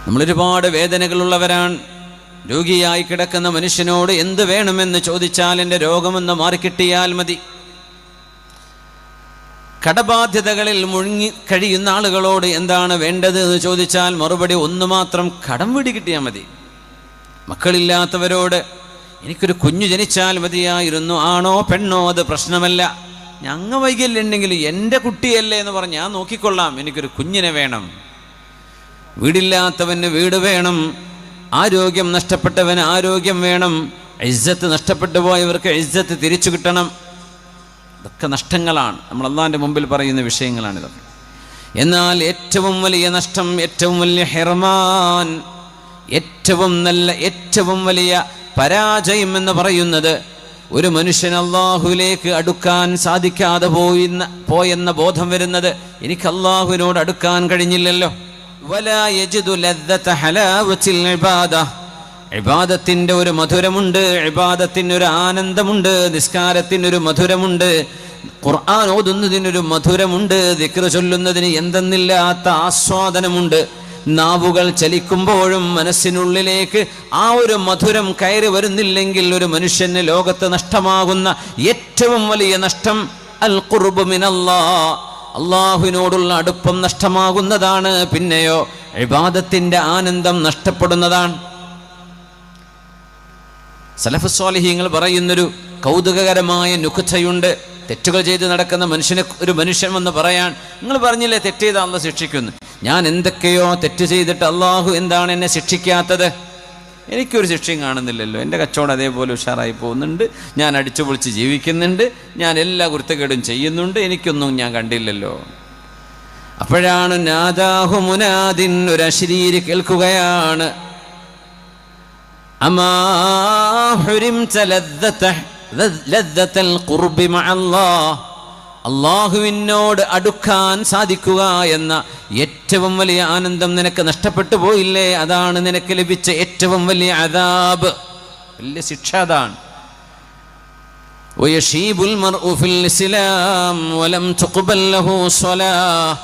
നമ്മളൊരുപാട് വേദനകളുള്ളവരാണ്. രോഗിയായി കിടക്കുന്ന മനുഷ്യനോട് എന്ത് വേണമെന്ന് ചോദിച്ചാൽ എൻ്റെ രോഗമെന്ന് മാറിക്കിട്ടിയാൽ മതി. കടബാധ്യതകളിൽ മുഴുങ്ങി കഴിയുന്ന ആളുകളോട് എന്താണ് വേണ്ടത് എന്ന് ചോദിച്ചാൽ മറുപടി ഒന്ന് മാത്രം: കടം വീടി കിട്ടിയാൽ മതി. മക്കളില്ലാത്തവരോട് എനിക്കൊരു കുഞ്ഞു ജനിച്ചാൽ മതിയായിരുന്നു, ആണോ പെണ്ണോ അത് പ്രശ്നമല്ല, ഞങ്ങ വൈകല്യുണ്ടെങ്കിൽ എൻ്റെ കുട്ടിയല്ലേ എന്ന് പറഞ്ഞ് ഞാൻ നോക്കിക്കൊള്ളാം, എനിക്കൊരു കുഞ്ഞിനെ വേണം. വീടില്ലാത്തവന് വീട് വേണം, ആരോഗ്യം നഷ്ടപ്പെട്ടവന് ആരോഗ്യം വേണം, ഇസ്സത്ത് നഷ്ടപ്പെട്ടു പോയവർക്ക് ഇസ്സത്ത് തിരിച്ചു കിട്ടണം. ഇതൊക്കെ നഷ്ടങ്ങളാണ്, നമ്മൾ അല്ലാഹുവിൻ്റെ മുമ്പിൽ പറയുന്ന വിഷയങ്ങളാണിതൊക്കെ. എന്നാൽ ഏറ്റവും വലിയ നഷ്ടം, ഏറ്റവും വലിയ ഹിർമാൻ, ഏറ്റവും വലിയ പരാജയം എന്ന് പറയുന്നത് ഒരു മനുഷ്യൻ അല്ലാഹുവിലേക്ക് അടുക്കാൻ സാധിക്കാതെ പോയെന്ന ബോധം വരുന്നത്, എനിക്ക് അല്ലാഹുവിനോട് അടുക്കാൻ കഴിഞ്ഞില്ലല്ലോ. വലാ യജിദു ലദ്ദത ഹലാവത്തിൽ ഇബാദ, ഇബാദത്തിൻ്റെ ഒരു മധുരമുണ്ട്, ഇബാദത്തിനൊരു ആനന്ദമുണ്ട്, നിസ്കാരത്തിനൊരു മധുരമുണ്ട്, ഖുർആൻ ഓതുന്നതിനൊരു മധുരമുണ്ട്, ദിക്ർ ചൊല്ലുന്നതിന് എന്തെന്നില്ലാത്ത ആസ്വാദനമുണ്ട്. നാവുകൾ ചലിക്കുമ്പോഴും മനസ്സിനുള്ളിലേക്ക് ആ ഒരു മധുരം കയറി വരുന്നില്ലെങ്കിൽ ഒരു മനുഷ്യന് ലോകത്ത് നഷ്ടമാകുന്ന ഏറ്റവും വലിയ നഷ്ടം അൽ ഖുർബ് മിനല്ലാഹ്, അല്ലാഹുവിനോടുള്ള അടുപ്പം നഷ്ടമാകുന്നതാണ്. പിന്നെയോ ഇബാദത്തിന്റെ ആനന്ദം നഷ്ടപ്പെടുന്നതാണ്. സലഫ് സ്വാലിഹീങ്ങൾ പറയുന്നൊരു കൗതുകകരമായ നുക്തയുണ്ട്. തെറ്റുകൾ ചെയ്ത് നടക്കുന്ന ഒരു മനുഷ്യൻ വന്ന് പറയാൻ, നിങ്ങൾ പറഞ്ഞില്ലേ തെറ്റ് ചെയ്ത അള്ളാഹ് ശിക്ഷിക്കുന്നു, ഞാൻ എന്തൊക്കെയോ തെറ്റ് ചെയ്തിട്ട് അള്ളാഹു എന്താണ് എന്നെ ശിക്ഷിക്കാത്തത്? എനിക്കൊരു ശിക്ഷയും കാണുന്നില്ലല്ലോ, എൻ്റെ കച്ചവടം അതേപോലെ ഉഷാറായി പോകുന്നുണ്ട്, ഞാൻ അടിച്ചു പൊളിച്ച് ജീവിക്കുന്നുണ്ട്, ഞാൻ എല്ലാ കുരുത്തക്കേടും ചെയ്യുന്നുണ്ട്, എനിക്കൊന്നും ഞാൻ കണ്ടില്ലല്ലോ. അപ്പോഴാണ് നാദാഹു മുനാദിൻ, ഒരു അശരീരി കേൾക്കുകയാണ്, അമാ ഹുരിംത ലദ്ദത്തൽ ഖുർബി മഅല്ലാഹ്, അല്ലാഹുവിനോട് അടുക്കാൻ സാധിക്കുക എന്ന ഏറ്റവും വലിയ ആനന്ദം നിനക്ക് നഷ്ടപ്പെട്ടു പോയില്ലേ? അതാണ് നിനക്ക് ലഭിച്ച ഏറ്റവും വലിയ അദാബ്, വലിയ ശിക്ഷ അതാണ്. വയശീബുൽ മർഉ ഫിൽ ഇസ്ലാം വലം തുഖ്ബൽ ലഹു സ്വലാഹ്,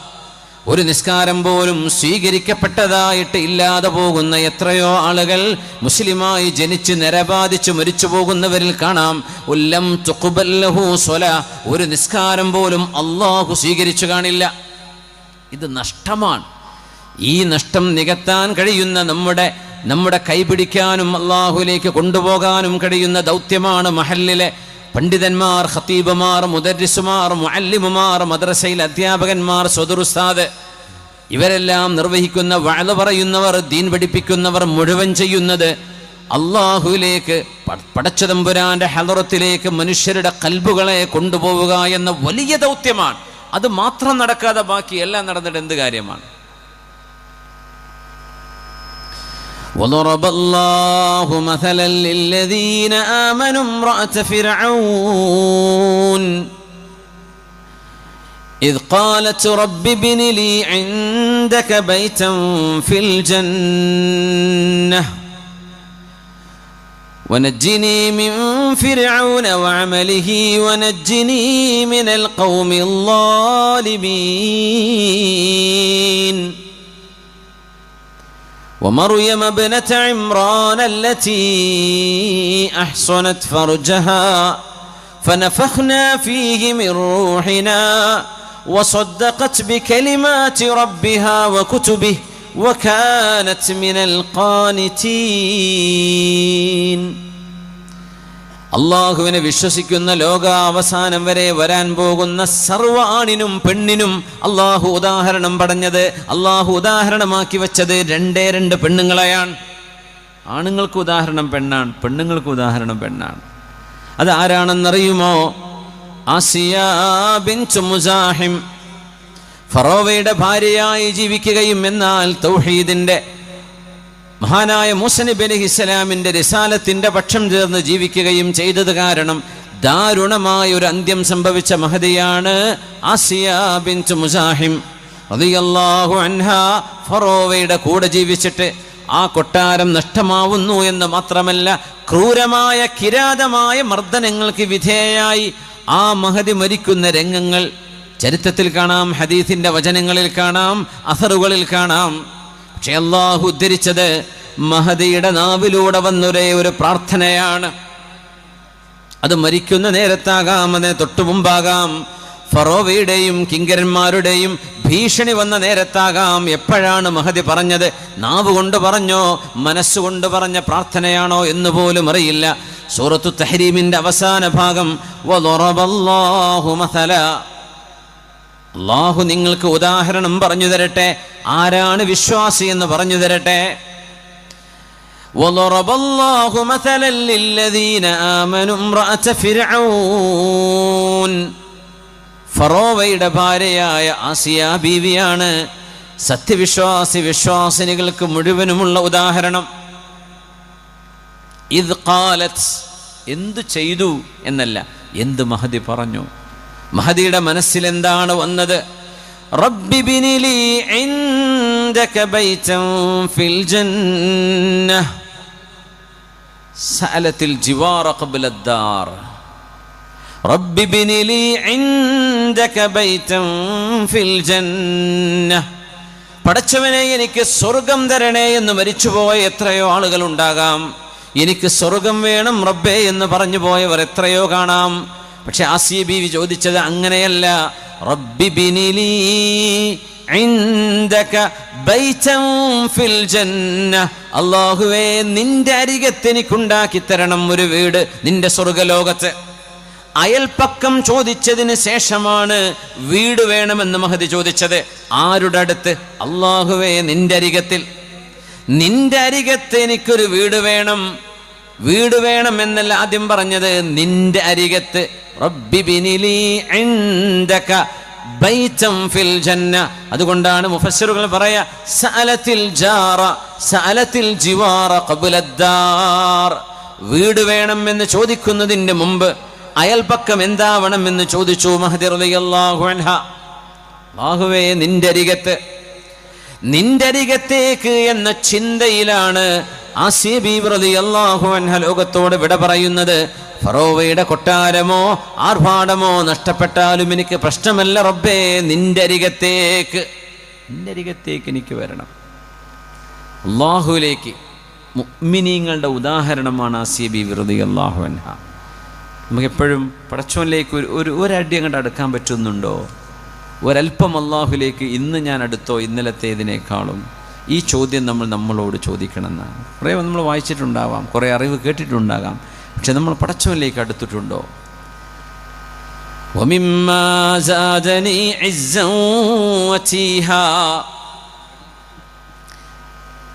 ഒരു നിസ്കാരം പോലും സ്വീകരിക്കപ്പെട്ടതായിട്ട് ഇല്ലാതെ പോകുന്ന എത്രയോ ആളുകൾ മുസ്ലിമായി ജനിച്ച് നരബാധിച്ച് മരിച്ചു പോകുന്നവരിൽ കാണാം. ഉല്ലം തുഖ്ബൽ ലഹു സ്വലാഹ്, ഒരു നിസ്കാരം പോലും അല്ലാഹു സ്വീകരിച്ചു കാണില്ല. ഇത് നഷ്ടമാണ്. ഈ നഷ്ടം നികത്താൻ കഴിയുന്ന നമ്മുടെ കൈപിടിക്കാനും അല്ലാഹുവിലേക്ക് കൊണ്ടുപോകാനും കഴിയുന്ന ദൗത്യമാണ് മഹല്ലിലെ പണ്ഡിതന്മാർ, ഖതീബുമാർ, മുദർരിസുമാർ, മുഅല്ലിമുമാർ, മദ്രസയിൽ അധ്യാപകന്മാർ, സദറുസ്താദ്, ഇവരെല്ലാം നിർവഹിക്കുന്ന, വഅദ് പറയുന്നവർ, ദീൻ പഠിപ്പിക്കുന്നവർ മുഴുവൻ ചെയ്യുന്നത് അല്ലാഹുവിലേക്ക്, പടച്ചതമ്പുരാന്റെ ഹളറത്തിലേക്ക് മനുഷ്യരുടെ ഖൽബുകളെ കൊണ്ടുപോവുക എന്ന വലിയ ദൗത്യമാണ്. അത് മാത്രം നടക്കാതെ ബാക്കി എല്ലാം നടന്നിട്ട് എന്ത് കാര്യമാണ്? وضرب الله مثلا للذين آمنوا امرأة فرعون إذ قالت رب ابن لي عندك بيتا في الجنة ونجني من فرعون وعمله ونجني من القوم الظالمين ومريم ابنة عمران التي أحصنت فرجها فنفخنا فيه من روحنا وصدقت بكلمات ربها وكتبه وكانت من القانتين. അള്ളാഹുവിനെ വിശ്വസിക്കുന്ന ലോകാവസാനം വരെ വരാൻ പോകുന്ന സർവ്വ ആണിനും പെണ്ണിനും അള്ളാഹു ഉദാഹരണം പറഞ്ഞത്, അള്ളാഹു ഉദാഹരണമാക്കി വെച്ചത് രണ്ട് പെണ്ണുങ്ങളെയാണ്. ആണുങ്ങൾക്ക് ഉദാഹരണം പെണ്ണാണ്, പെണ്ണുങ്ങൾക്ക് ഉദാഹരണം പെണ്ണാണ്. അത് ആരാണെന്നറിയുമോ? ആസിയ ബിൻത് മുസാഹിം, ഫറോവയുടെ ഭാര്യയായി ജീവിക്കുകയും എന്നാൽ തൗഹീദിന്റെ മഹാനായ മൂസ നബി അലൈഹിസ്സലാമിന്റെ റിസാലത്തിന്റെ പക്ഷം ചേർന്ന് ജീവിക്കുകയും ചെയ്തത് കാരണം ദാരുണമായ ഒരു അന്ത്യം സംഭവിച്ച മഹദിയാണ് ആസിയ ബിൻത് മുസാഹിം റളിയല്ലാഹു അൻഹാ. ഫറോവയുടെ കൂടെ ജീവിച്ചിട്ട് ആ കൊട്ടാരം നഷ്ടമാവുന്നു എന്ന് മാത്രമല്ല, ക്രൂരമായ കിരാതമായ മർദ്ദനങ്ങൾക്ക് വിധേയയായി ആ മഹദി മരിക്കുന്ന രംഗങ്ങൾ ചരിത്രത്തിൽ കാണാം, ഹദീസിന്റെ വചനങ്ങളിൽ കാണാം, അസറുകളിൽ കാണാം. പക്ഷെ അല്ലാഹു ഉദ്ധരിച്ചത് മഹദിയുടെ നാവിലൂടെ വന്നൊരേ ഒരു പ്രാർത്ഥനയാണ്. അത് മരിക്കുന്ന നേരത്താകാം, അതിന് തൊട്ടു മുമ്പാകാം, ഫറോവയുടെയും കിങ്കരന്മാരുടെയും ഭീഷണി വന്ന നേരത്താകാം. എപ്പോഴാണ് മഹദി പറഞ്ഞത്? നാവ് കൊണ്ട് പറഞ്ഞോ മനസ്സുകൊണ്ട് പറഞ്ഞ പ്രാർത്ഥനയാണോ എന്ന് പോലും അറിയില്ല. സൂറത്തു തഹ്രീമിന്റെ അവസാന ഭാഗം വദറബല്ലാഹു മസല, അല്ലാഹു നിങ്ങൾക്ക് ഉദാഹരണം പറഞ്ഞു തരട്ടെ, ആരാണ് വിശ്വാസി എന്ന് പറഞ്ഞു തരട്ടെ. വദറബല്ലാഹു മസലൻ ലില്ലദീന ആമനു ഇംറഅത ഫിർഔൻ, ഫറോവയുടെ ഭാര്യയായ ആസിയ ബീവിയാണ് വിശ്വാസിനികൾക്ക് മുഴുവനുമുള്ള ഉദാഹരണം. ഇദ് ഖാലത്, എന്തു ചെയ്തു എന്നല്ല, എന്ത് മഹദി പറഞ്ഞു. മഹദിയുടെ മനസ്സിൽ എന്താണ് വന്നത്? റബ്ബി ബിനി ലീ ഇൻദക ബൈതൻ ഫിൽ ജന്നഹ് സഅലത്തിൽ ജിവാറ ഖബ്ല അദ്ദാർ. റബ്ബി ബിനി ലീ ഇൻദക ബൈതൻ ഫിൽ ജന്നഹ്, പടച്ചവനെ എനിക്ക് സ്വർഗം തരണേ എന്ന് മരിച്ചുപോയ എത്രയോ ആളുകൾ ഉണ്ടാകാം. എനിക്ക് സ്വർഗം വേണം റബ്ബേ എന്ന് പറഞ്ഞു പോയവർ എത്രയോ കാണാം. പക്ഷെ ആസിയ ബീവി ചോദിച്ചത് അങ്ങനെയല്ല. റബ്ബി ബിനി ലീ ഇൻദക ബൈതൻ ഫിൽ ജന്നഹ്, അല്ലാഹുവേ നിന്റെ അരികത്ത് എനിക്കുണ്ടാക്കി തരണം ഒരു വീട് നിന്റെ സ്വർഗലോകത്ത്. അയൽപ്പക്കം ചോദിച്ചതിന് ശേഷമാണ് വീട് വേണമെന്ന് മഹദി ചോദിച്ചത്. ആരുടെ അടുത്ത്? അല്ലാഹുവേ നിന്റെ അരികത്തിൽ, നിന്റെ അരികത്ത് എനിക്കൊരു വീട് വേണം. വീട് വേണം എന്നല്ല ആദ്യം പറഞ്ഞത്, നിന്റെ അരികത്ത്. റബ്ബി ബിനി ലീ ഇൻദക ബൈതൻ ഫിൽ ജന്ന. അതുകൊണ്ടാണ് മുഫസ്സിറുകൾ പറയാ സഅലത്തിൽ ജാറ സഅലത്തിൽ ജിവാറ ഖബ്ല അദ്ദാർ. വീട് വേണം എന്ന് ചോദിക്കുന്നതിന്റെ മുമ്പ് അയൽപക്കം എന്താവണം എന്ന് ചോദിച്ചു മഹദി റളിയല്ലാഹു അൻഹ. അല്ലാഹുവേ നിന്റെ അരികത്ത്, നിന്റെ അരികത്തേക്ക് എന്ന ചിന്തയിലാണ് ആസിയ ബീവി റളിയല്ലാഹു അൻഹ ലോകത്തോട് വിട പറയുന്നത്. ഫറോവയുടെ കൊട്ടാരമോ ആർഭാടമോ നഷ്ടപ്പെട്ടാലും എനിക്ക് പ്രശ്നമല്ല റബ്ബേ, നിന്റെ അരികത്തേക്ക്, നിന്റെ അരികത്തേക്ക് എനിക്ക് വരണം. അല്ലാഹുവിലേക്ക്. മുഅ്മിനീങ്ങളുടെ ഉദാഹരണമാണ് ആസിയ ബീവി റളിയല്ലാഹു അൻഹ. നമുക്കെപ്പോഴും പടച്ചോനിലേക്ക് ഒരടി അങ്ങോട്ട് അടുക്കാൻ പറ്റുന്നുണ്ടോ? ഒരൽപ്പം അല്ലാഹുവിലേക്ക് ഇന്ന് ഞാൻ അടുത്തോ ഇന്നലത്തേതിനേക്കാളും? ഈ ചോദ്യം നമ്മളോട് ചോദിക്കണമെന്നാണ്. കുറേ നമ്മൾ വായിച്ചിട്ടുണ്ടാവാം, കുറേ അറിവ് കേട്ടിട്ടുണ്ടാകാം, പക്ഷെ നമ്മൾ പടച്ചോനിലേക്ക് അടുത്തിട്ടുണ്ടോ? വമിമ്മാ സാദനി ഇസ്സൻ വതീഹാ,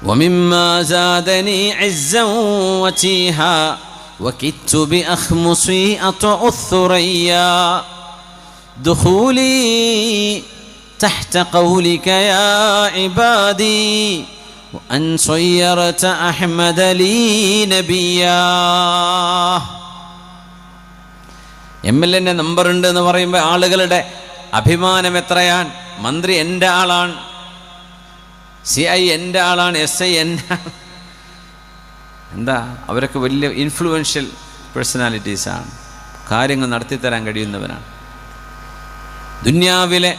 വമിമ്മാ സാദനി ഇസ്സൻ വതീഹാ وكدت بأخمصي أطأ الثريا دخولي تحت قولك يا عبادي وأن صيرت أحمد لي نبيا. എംഎൽഎന്റെ നമ്പർ ഉണ്ട് എന്ന് പറയുമ്പോൾ ആളുകളുടെ അഭിമാനം എത്രയാണ്. മന്ത്രി എൻ്റെ ആളാണ്, CI എൻ്റെ ആളാണ്, SI എൻ്റെ. എന്താ, അവരൊക്കെ വലിയ ഇൻഫ്ലുവൻഷ്യൽ പേഴ്സണാലിറ്റീസാണ്, കാര്യങ്ങൾ നടത്തിത്തരാൻ കഴിയുന്നവനാണ്. ദുന്യാവിലെ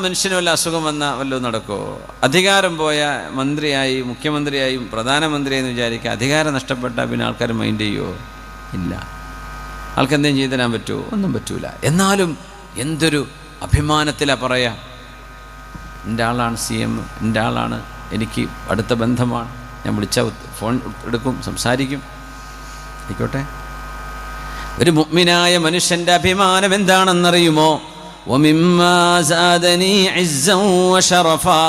മനുഷ്യന് വല്ല അസുഖം വന്നാൽ വല്ലതും നടക്കുമോ? അധികാരം പോയ മന്ത്രിയായി, മുഖ്യമന്ത്രിയായും പ്രധാനമന്ത്രിയായെന്ന് വിചാരിക്കുക, അധികാരം നഷ്ടപ്പെട്ടാൽ പിന്നെ ആൾക്കാർ മൈൻഡ് ചെയ്യുമോ? ഇല്ല. ആൾക്കെന്തെങ്കിലും ചെയ്തു തരാൻ പറ്റുമോ? ഒന്നും പറ്റൂല. എന്നാലും എന്തൊരു അഭിമാനത്തിലാണ് പറയാ, എൻ്റെ ആളാണ് CM, എൻ്റെ ആളാണ്, എനിക്ക് അടുത്ത ബന്ധമാണ്, ഞാൻ വിളിച്ചാൽ ഫോൺ എടുക്കും, സംസാരിക്കും. ആയിക്കോട്ടെ. ഒരു മുഅ്മിനായ മനുഷ്യൻ്റെ അഭിമാനം എന്താണെന്നറിയുമോ? ومما زادني عزا وشرفا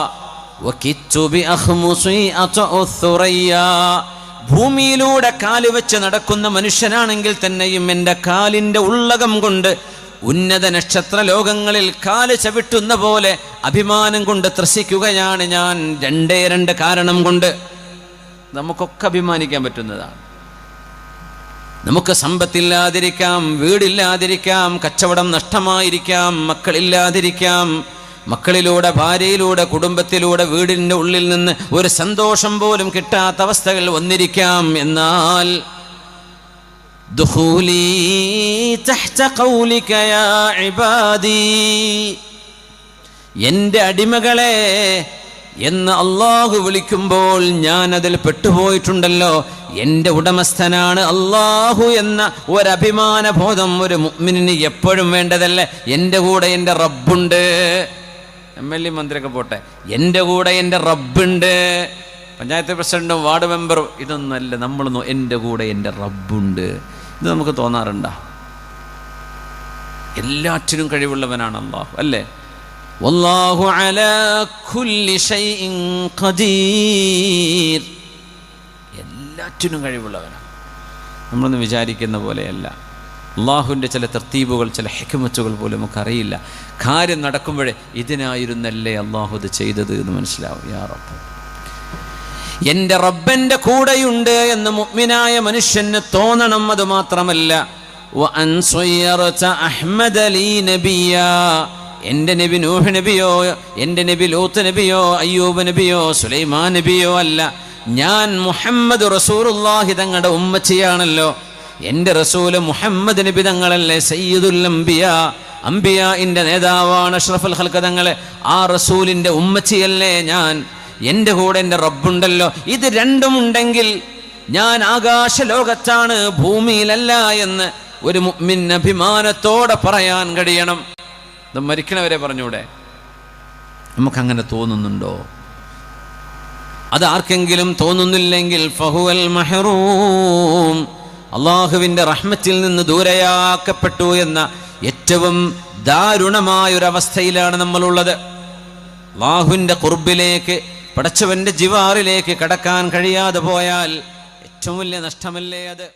وكدت بأخمصي أطأ الثريا. ഭൂമിയിലൂടെ കാല് വെച്ച് നടക്കുന്ന മനുഷ്യനാണെങ്കിൽ തന്നെയും എൻ്റെ കാലിൻ്റെ ഉള്ളകം കൊണ്ട് ഉന്നത നക്ഷത്ര ലോകങ്ങളിൽ കാല് ചവിട്ടുന്ന പോലെ അഭിമാനം കൊണ്ട് ത്രസിക്കുകയാണ് ഞാൻ. രണ്ട് കാരണം കൊണ്ട്. നമുക്കൊക്കെ അഭിമാനിക്കാൻ പറ്റുന്നതാണ്. നമുക്ക് സമ്പത്തില്ലാതിരിക്കാം, വീടില്ലാതിരിക്കാം, കച്ചവടം നഷ്ടമായിരിക്കാം, മക്കളില്ലാതിരിക്കാം, മക്കളിലൂടെ, ഭാര്യയിലൂടെ, കുടുംബത്തിലൂടെ വീടിൻ്റെ ഉള്ളിൽ നിന്ന് ഒരു സന്തോഷം പോലും കിട്ടാത്ത അവസ്ഥകൾ വന്നിരിക്കാം. എന്നാൽ ദുഖൂലി തഹ്ത ഖൗലിക യാ ഇബാദി, എൻ്റെ അടിമകളെ, എന്ന് അള്ളാഹു വിളിക്കുമ്പോൾ ഞാൻ അതിൽ പെട്ടുപോയിട്ടുണ്ടല്ലോ. എൻ്റെ ഉടമസ്ഥനാണ് അള്ളാഹു എന്ന ഒരഭിമാന ബോധം ഒരു മുഅ്മിനിന് എപ്പോഴും വേണ്ടതല്ലേ. എൻ്റെ കൂടെ എൻ്റെ റബ്ബുണ്ട്. MLA മന്ത്രിയൊക്കെ പോട്ടെ, എൻ്റെ കൂടെ എൻ്റെ റബ്ബുണ്ട്. പഞ്ചായത്ത് പ്രസിഡന്റും വാർഡ് മെമ്പറും ഇതൊന്നല്ല, നമ്മൾ എൻ്റെ കൂടെ എൻ്റെ റബ്ബുണ്ട്. ഇത് നമുക്ക് തോന്നാറുണ്ടോ? എല്ലാറ്റിനും കഴിവുള്ളവനാണ് അള്ളാഹു, അല്ലേ? വല്ലാഹു അലാ കുല്ലി ഷൈഇൻ ഖദീർ. എല്ലാറ്റിനും കഴിവുള്ളവനാണ്. നമ്മളൊന്ന് വിചാരിക്കുന്ന പോലെയല്ല. അള്ളാഹുവിൻ്റെ ചില തർത്തീബുകൾ, ചില ഹിക്മത്തുകൾ പോലും നമുക്കറിയില്ല. കാര്യം നടക്കുമ്പോഴേ ഇതിനായിരുന്നല്ലേ അള്ളാഹു ഇത് ചെയ്തത് എന്ന് മനസ്സിലാവും. യാ റബ്ബ്, എൻ്റെ റബ്ബൻ്റെ കൂടെയുണ്ട് എന്ന് മുഅ്മിനായ മനുഷ്യന് തോന്നണം. അത് മാത്രമല്ല, വഅൻ സ്വയ്യറത അഹ്മദ ലീ നബിയാ, എൻ്റെ നബി നൂഹ് നബിയോ, എൻ്റെ നബി ലൂത്ത് നബിയോ, അയ്യൂബ് നബിയോ, സുലൈമാൻ നബിയോ അല്ല, ഞാൻ മുഹമ്മദ് റസൂലുള്ളാഹി തങ്ങളുടെ ഉമ്മച്ചിയാണല്ലോ. എൻ്റെ റസൂല് മുഹമ്മദ് നബി തങ്ങളല്ലേ, സയ്യിദുൽ അംബിയാ, അംബിയാഇൻ്റെ നേതാവാണ്, അഷ്റഫുൽ ഖൽഖ് തങ്ങളെ. ആ റസൂലിൻ്റെ ഉമ്മച്ചിയല്ലേ ഞാൻ. എൻ്റെ കൂടെ എൻ്റെ റബ്ബുണ്ടല്ലോ. ഇത് രണ്ടും ഉണ്ടെങ്കിൽ ഞാൻ ആകാശ ലോകത്താണ്, ഭൂമിയിലല്ല എന്ന് ഒരു മുഅ്മിൻ അഭിമാനത്തോടെ പറയാൻ കഴിയണം. ഇത് മരിക്കണവരെ പറഞ്ഞൂടെ? നമുക്കങ്ങനെ തോന്നുന്നുണ്ടോ? അത് ആർക്കെങ്കിലും തോന്നുന്നില്ലെങ്കിൽ ഫഹുവൽ മഹ്റൂം, അള്ളാഹുവിൻ്റെ റഹ്മത്തിൽ നിന്ന് ദൂരെയാക്കപ്പെട്ടു എന്ന ഏറ്റവും ദാരുണമായൊരവസ്ഥയിലാണ് നമ്മളുള്ളത്. അള്ളാഹുവിൻ്റെ ഖുർബിലേക്ക്, പടച്ചവൻ്റെ ജിവാറിലേക്ക് കടക്കാൻ കഴിയാതെ പോയാൽ ഏറ്റവും വലിയ നഷ്ടമല്ലേ അത്?